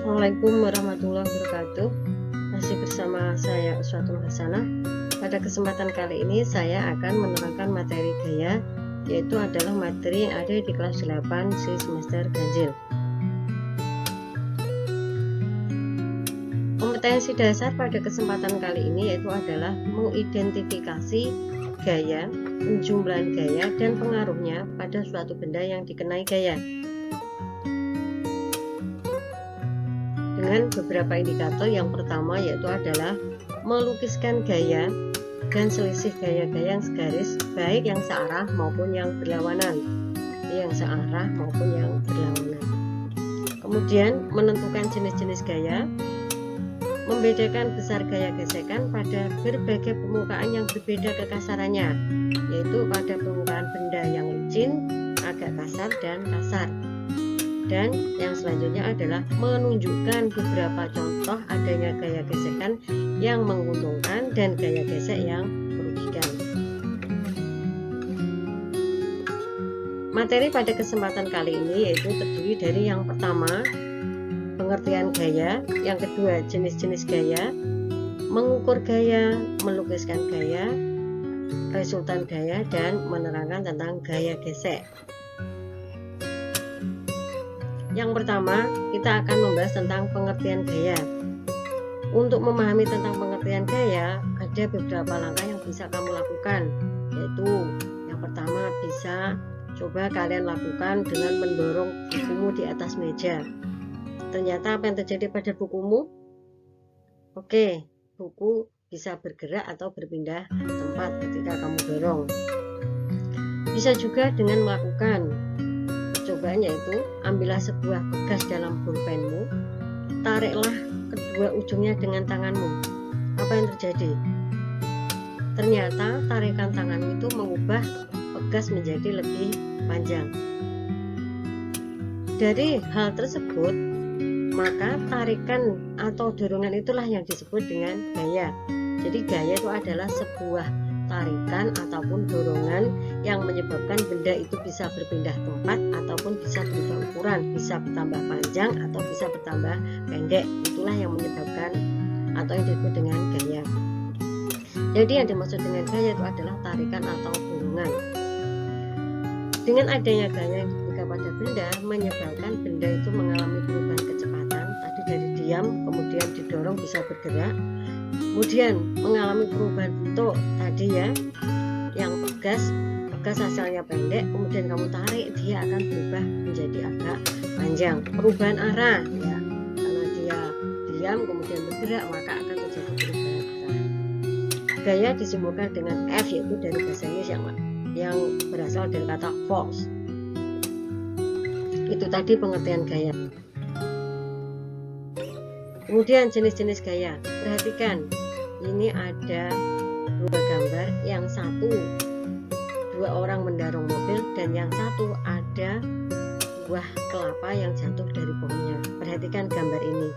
Assalamualaikum warahmatullahi wabarakatuh. Masih bersama saya Uswatul Hasanah. Pada kesempatan kali ini saya akan menerangkan materi gaya, yaitu adalah materi yang ada di kelas 8 di semester ganjil. Kompetensi dasar pada kesempatan kali ini yaitu adalah mengidentifikasi gaya, penjumlahan gaya, dan pengaruhnya pada suatu benda yang dikenai gaya. Dengan beberapa indikator. Yang pertama yaitu adalah melukiskan gaya dan selisih gaya-gaya yang segaris, baik yang searah maupun yang berlawanan. Kemudian menentukan jenis-jenis gaya, membedakan besar gaya gesekan pada berbagai permukaan yang berbeda kekasarannya, yaitu pada permukaan benda yang licin, agak kasar, dan kasar. Dan yang selanjutnya adalah menunjukkan beberapa contoh adanya gaya gesekan yang menguntungkan dan gaya gesek yang merugikan. Materi pada kesempatan kali ini yaitu terdiri dari yang pertama, pengertian gaya, yang kedua, jenis-jenis gaya, mengukur gaya, melukiskan gaya, resultan gaya, dan menerangkan tentang gaya gesek. Yang pertama, kita akan membahas tentang pengertian gaya. Untuk memahami tentang pengertian gaya, ada beberapa langkah yang bisa kamu lakukan, yaitu yang pertama, bisa coba kalian lakukan dengan mendorong bukumu di atas meja. Ternyata apa yang terjadi pada bukumu? Oke, buku bisa bergerak atau berpindah tempat ketika kamu dorong. Bisa juga dengan melakukan percobaan, yaitu ambillah sebuah bekas dalam pulpenmu, tariklah kedua ujungnya dengan tanganmu. Apa yang terjadi? Ternyata tarikan tanganmu itu mengubah bekas menjadi lebih panjang. Dari hal tersebut, maka tarikan atau dorongan itulah yang disebut dengan gaya. Jadi gaya itu adalah sebuah tarikan ataupun dorongan yang menyebabkan benda itu bisa berpindah tempat ataupun bisa berubah ukuran, bisa bertambah panjang atau bisa bertambah pendek. Itulah yang menyebabkan atau yang disebut dengan gaya. Jadi yang dimaksud dengan gaya itu adalah tarikan atau dorongan. Dengan adanya gaya yang diberikan pada benda menyebabkan benda itu mengalami perubahan kecepatan, tadi dari diam kemudian didorong bisa bergerak, kemudian mengalami perubahan bentuk tadi ya, yang bekas asalnya pendek, kemudian kamu tarik dia akan berubah menjadi agak panjang. Perubahan arah ya, karena dia diam kemudian bergerak maka akan terjadi perubahan arah. Gaya disimbolkan dengan F, yaitu dari bahasa Inggris yang berasal dari kata force. Itu tadi pengertian gaya. Kemudian jenis-jenis gaya, perhatikan ini ada dua gambar, yang satu dua orang mendorong mobil dan yang satu ada buah kelapa yang jatuh dari pohonnya. Perhatikan gambar ini.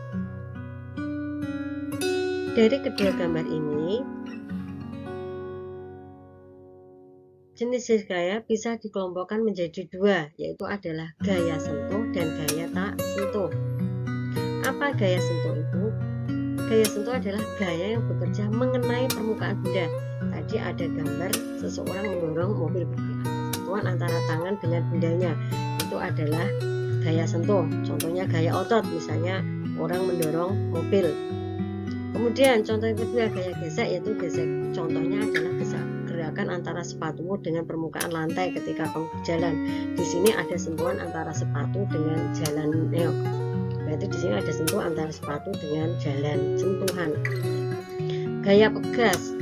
Dari kedua gambar ini, jenis gaya bisa dikelompokkan menjadi dua, yaitu adalah gaya sentuh dan gaya tak sentuh. Apa gaya sentuh itu? Gaya sentuh adalah gaya yang bekerja mengenai permukaan benda. Tadi ada gambar seseorang mendorong mobil, sentuhan antara tangan dengan bendanya. Itu adalah gaya sentuh. Contohnya gaya otot, misalnya orang mendorong mobil. Kemudian contoh yang kedua gaya gesek, yaitu gesek. Contohnya adalah gerakan antara sepatumu dengan permukaan lantai ketika kamu berjalan. Di sini ada sentuhan antara sepatu dengan jalan. Berarti di sini ada sentuh antara sepatu dengan jalan, sentuhan. Gaya pegas,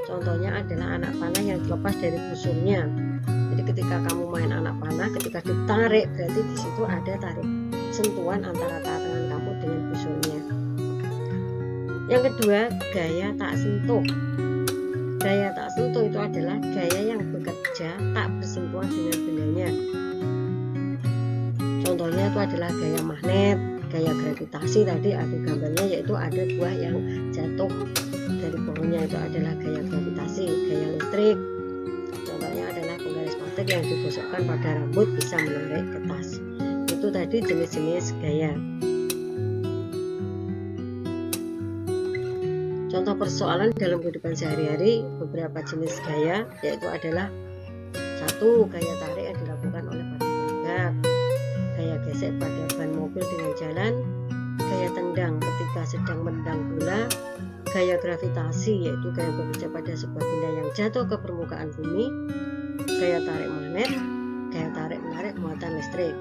contohnya adalah anak panah yang dilepas dari busurnya. Jadi ketika kamu main anak panah, ketika ditarik berarti di situ ada tarik sentuhan antara tangan kamu dengan busurnya. Yang kedua, gaya tak sentuh. Gaya tak sentuh itu adalah gaya yang bekerja tak bersentuhan dengan bendanya. Contohnya itu adalah gaya magnet, gaya gravitasi. Tadi ada gambarnya, yaitu ada buah yang jatuh dari pohonnya, itu adalah gaya gravitasi. Gaya listrik, contohnya adalah penggaris magnet yang digosokkan pada rambut bisa menarik ke tas. Itu tadi jenis-jenis gaya. Contoh persoalan dalam kehidupan sehari-hari, beberapa jenis gaya yaitu adalah: 1. Gaya tarik yang dilakukan oleh para bergerak, gaya gesek pada ban mobil dengan jalan, gaya tendang ketika sedang menendang bola, gaya gravitasi yaitu gaya bekerja pada sebuah benda yang jatuh ke permukaan bumi, gaya tarik magnet, gaya tarik menarik muatan listrik.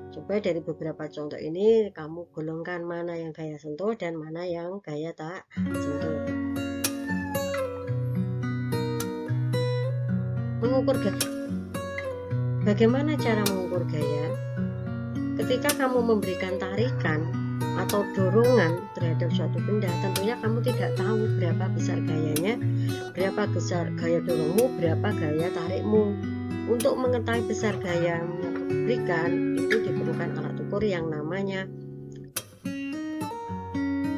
Coba dari beberapa contoh ini kamu golongkan mana yang gaya sentuh dan mana yang gaya tak sentuh. Mengukur gaya. Bagaimana cara mengukur gaya? Ketika kamu memberikan tarikan atau dorongan terhadap suatu benda, tentunya kamu tidak tahu berapa besar gayanya, berapa besar gaya dorongmu, berapa gaya tarikmu. Untuk mengetahui besar gaya yang diberikan, itu diperlukan alat ukur yang namanya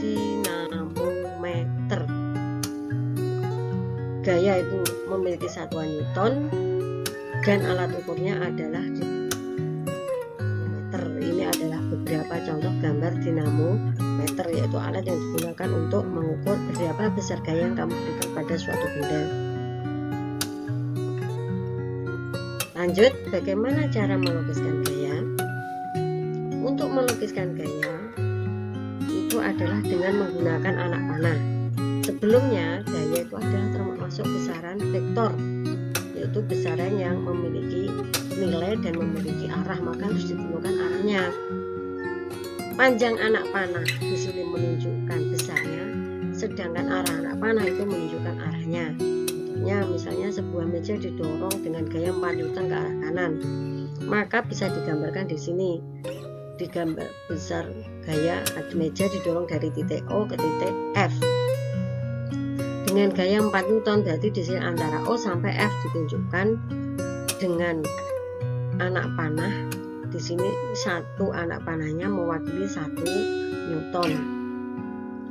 dinamometer. Gaya itu memiliki satuan Newton dan alat ukurnya adalah dinamometer. Ini adalah beberapa contoh gambar dinamometer, yaitu alat yang digunakan untuk mengukur berapa besar gaya yang kamu berikan pada suatu benda. Lanjut, bagaimana cara melukiskan gaya? Untuk melukiskan gaya itu adalah dengan menggunakan anak panah. Sebelumnya, gaya itu adalah termasuk besaran vektor, yaitu besaran yang memiliki nilai dan memiliki arah, maka harus ditentukan arahnya. Panjang anak panah di sini menunjukkan besarnya, sedangkan arah anak panah itu menunjukkan arahnya. Misalnya sebuah meja didorong dengan gaya 4 Newton ke arah kanan, maka bisa digambarkan di sini. Digambar besar gaya meja didorong dari titik O ke titik F dengan gaya 4 Newton, berarti di sini antara O sampai F ditunjukkan dengan anak panah. Di sini satu anak panahnya mewakili 1 Newton.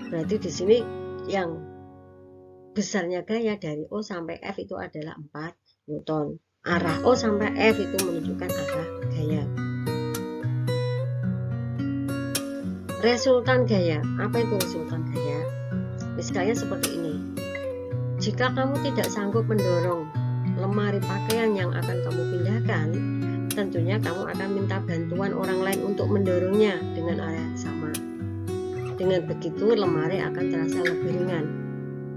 Berarti di sini yang besarnya gaya dari O sampai F itu adalah 4 Newton. Arah O sampai F itu menunjukkan arah gaya. Resultan gaya. Apa itu resultan gaya? Misalnya seperti ini. Jika kamu tidak sanggup mendorong lemari pakaian yang akan kamu pindahkan, tentunya kamu akan minta bantuan orang lain untuk mendorongnya dengan arah yang sama. Dengan begitu lemari akan terasa lebih ringan.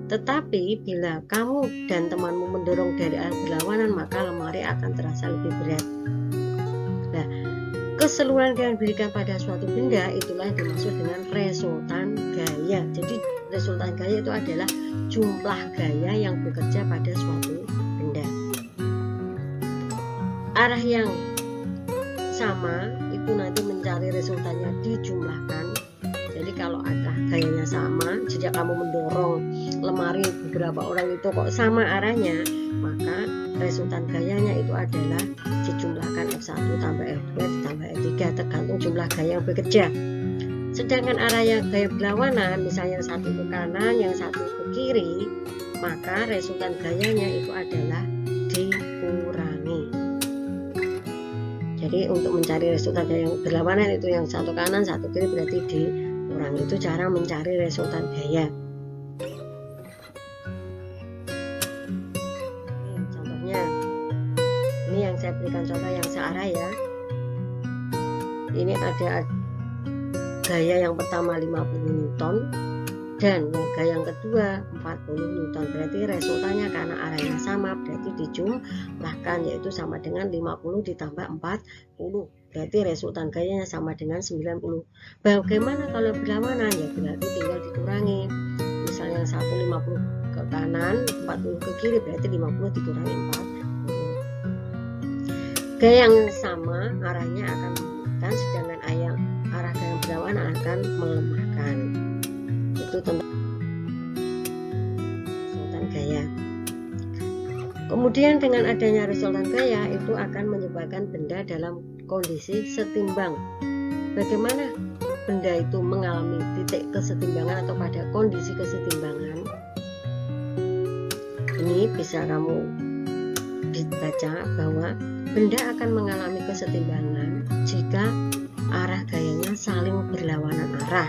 Tetapi bila kamu dan temanmu mendorong dari arah berlawanan, maka lemari akan terasa lebih berat. Nah, keseluruhan yang diberikan pada suatu benda itulah yang dimaksud dengan resultan gaya. Jadi resultan gaya itu adalah jumlah gaya yang bekerja pada suatu benda. Arah yang sama itu nanti mencari resultannya dijumlahkan. Jadi kalau arah gayanya sama, jika kamu mendorong lemari beberapa orang itu kok sama arahnya, maka resultan gayanya itu adalah dijumlahkan F1 tambah F2 ditambah F3 tergantung jumlah gaya yang bekerja. Sedangkan arah yang gaya berlawanan, misalnya yang satu ke kanan, yang satu ke kiri, maka resultan gayanya itu adalah dikurangi. Jadi untuk mencari resultan gaya yang berlawanan itu yang satu kanan, satu kiri, berarti dikurangi. Itu cara mencari resultan gaya. Contohnya, ini yang saya berikan contoh yang searah ya. Ini ada gaya yang pertama 50 Newton dan gaya yang kedua 40 Newton. Berarti resultannya karena arahnya sama, berarti dijumlahkan, yaitu sama dengan 50 ditambah 40. Berarti resultan gayanya sama dengan 90. Bagaimana kalau berlawanan? Ya berarti tinggal dikurangi. Misalnya yang satu 50 ke kanan, 40 ke kiri, berarti 50 dikurangi 40. Gaya yang sama arahnya akan meningkatkan, sedangkan arah gaya berlawanan akan melemahkan. Itu tentang resultan gaya. Kemudian dengan adanya resultan gaya itu akan menyebabkan benda dalam kondisi setimbang. Bagaimana benda itu mengalami titik kesetimbangan atau pada kondisi kesetimbangan? Ini bisa kamu baca bahwa benda akan mengalami kesetimbangan jika arah gayanya saling berlawanan arah.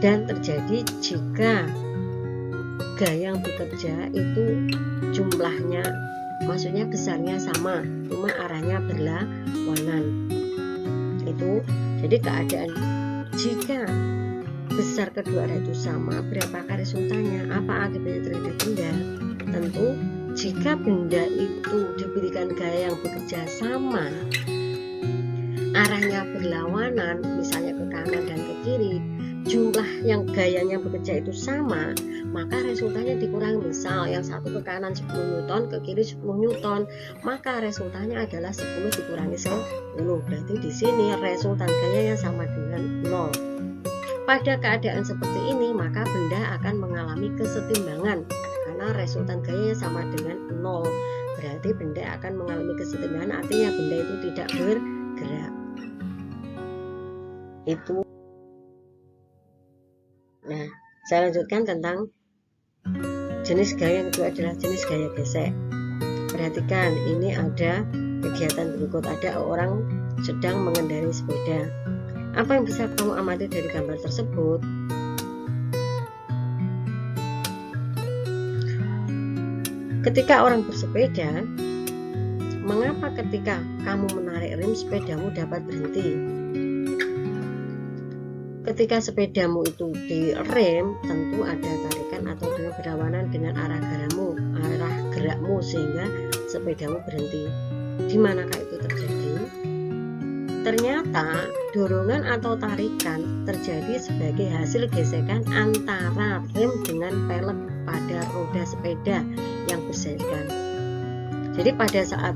dan terjadi jika gaya yang bekerja itu jumlahnya, maksudnya besarnya sama, cuma arahnya berlawanan. Itu jadi keadaan jika besar kedua arah itu sama, berapakah resultannya? Apa akibatnya terhadap benda? Tentu jika benda itu diberikan gaya yang bekerja sama, arahnya berlawanan, misalnya ke kanan dan ke kiri, jumlah yang gayanya bekerja itu sama, maka resultannya dikurangi. Misal yang satu ke kanan 10 Newton, ke kiri 10 Newton, maka resultannya adalah 10 dikurangi 10. Berarti di sini resultan gayanya sama dengan 0. Pada keadaan seperti ini, maka benda akan mengalami kesetimbangan karena resultan gayanya sama dengan 0. Berarti benda akan mengalami kesetimbangan, artinya benda itu tidak bergerak. Itu. Nah, saya lanjutkan tentang jenis gaya yang kedua adalah jenis gaya gesek. Perhatikan, ini ada kegiatan berikut. Ada orang sedang mengendarai sepeda. Apa yang bisa kamu amati dari gambar tersebut? Ketika orang bersepeda, mengapa ketika kamu menarik rem sepedamu dapat berhenti? Ketika sepedamu itu direm, tentu ada tarikan atau dengan berlawanan dengan arah gerakmu sehingga sepedamu berhenti. Di manakah itu terjadi? Ternyata dorongan atau tarikan terjadi sebagai hasil gesekan antara rem dengan pelek pada roda sepeda yang berserikan. Jadi pada saat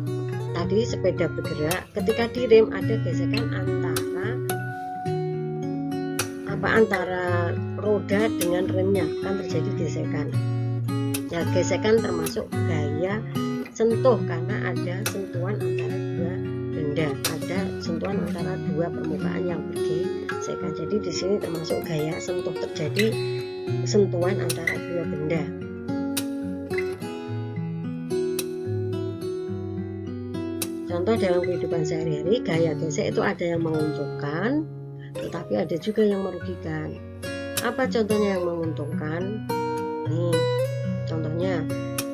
tadi sepeda bergerak, ketika direm ada gesekan antara roda dengan remnya, kan terjadi gesekan. Ya, gesekan termasuk gaya sentuh karena ada sentuhan antara dua benda, ada sentuhan antara dua permukaan yang bergesekan. Jadi di sini termasuk gaya sentuh, terjadi sentuhan antara dua benda. Contoh dalam kehidupan sehari-hari, gaya gesek itu ada yang menguntungkan, tetapi ada juga yang merugikan. Apa contohnya yang menguntungkan? Nih, contohnya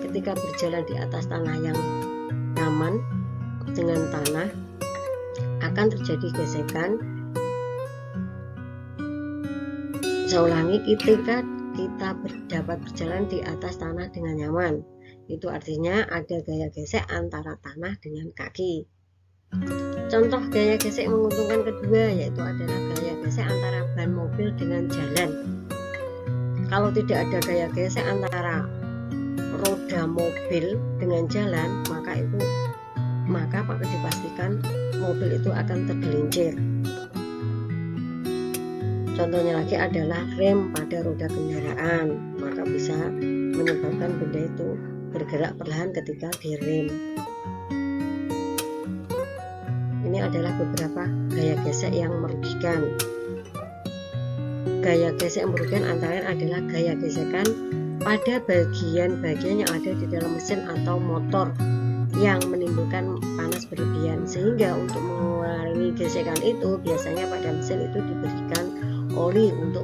ketika berjalan di atas tanah yang nyaman dengan tanah, akan terjadi gesekan. Saya ulangi, ketika kita dapat berjalan di atas tanah dengan nyaman, itu artinya ada gaya gesek antara tanah dengan kaki. Contoh gaya gesek menguntungkan kedua yaitu adalah gaya gesek antara ban mobil dengan jalan. Kalau tidak ada gaya gesek antara roda mobil dengan jalan, maka dipastikan mobil itu akan tergelincir. Contohnya lagi adalah rem pada roda kendaraan, maka bisa menyebabkan benda itu bergerak perlahan ketika direm. Ini adalah beberapa gaya gesek yang merugikan. Gaya gesek yang merugikan antara lain adalah gaya gesekan pada bagian-bagian yang ada di dalam mesin atau motor yang menimbulkan panas berlebihan, sehingga untuk mengurangi gesekan itu biasanya pada mesin itu diberikan oli untuk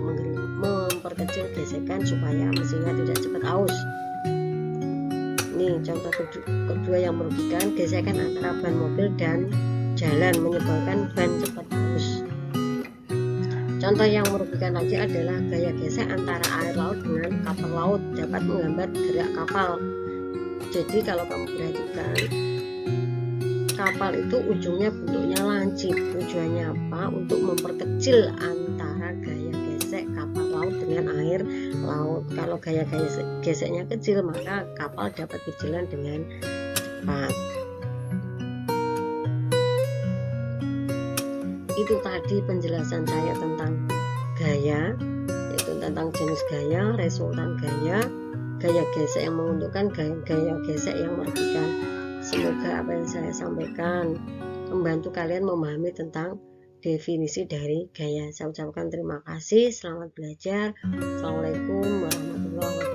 memperkecil gesekan supaya mesinnya tidak cepat aus. Ini contoh kedua yang merugikan, gesekan antara ban mobil dan jalan menyebabkan ban cepat aus. Contoh yang merugikan lagi adalah gaya gesek antara air laut dengan kapal laut, dapat menghambat gerak kapal. Jadi kalau kamu perhatikan, kapal itu ujungnya bentuknya lancip. Tujuannya apa? Untuk memperkecil antara gaya gesek kapal laut dengan air laut. Kalau gaya geseknya kecil, maka kapal dapat berjalan dengan cepat. Itu tadi penjelasan saya tentang gaya, yaitu tentang jenis gaya, resultan gaya, gaya gesek yang menguntungkan, gaya gesek yang merugikan. Semoga apa yang saya sampaikan membantu kalian memahami tentang definisi dari gaya. Saya ucapkan terima kasih, selamat belajar. Assalamualaikum warahmatullahi wabarakatuh.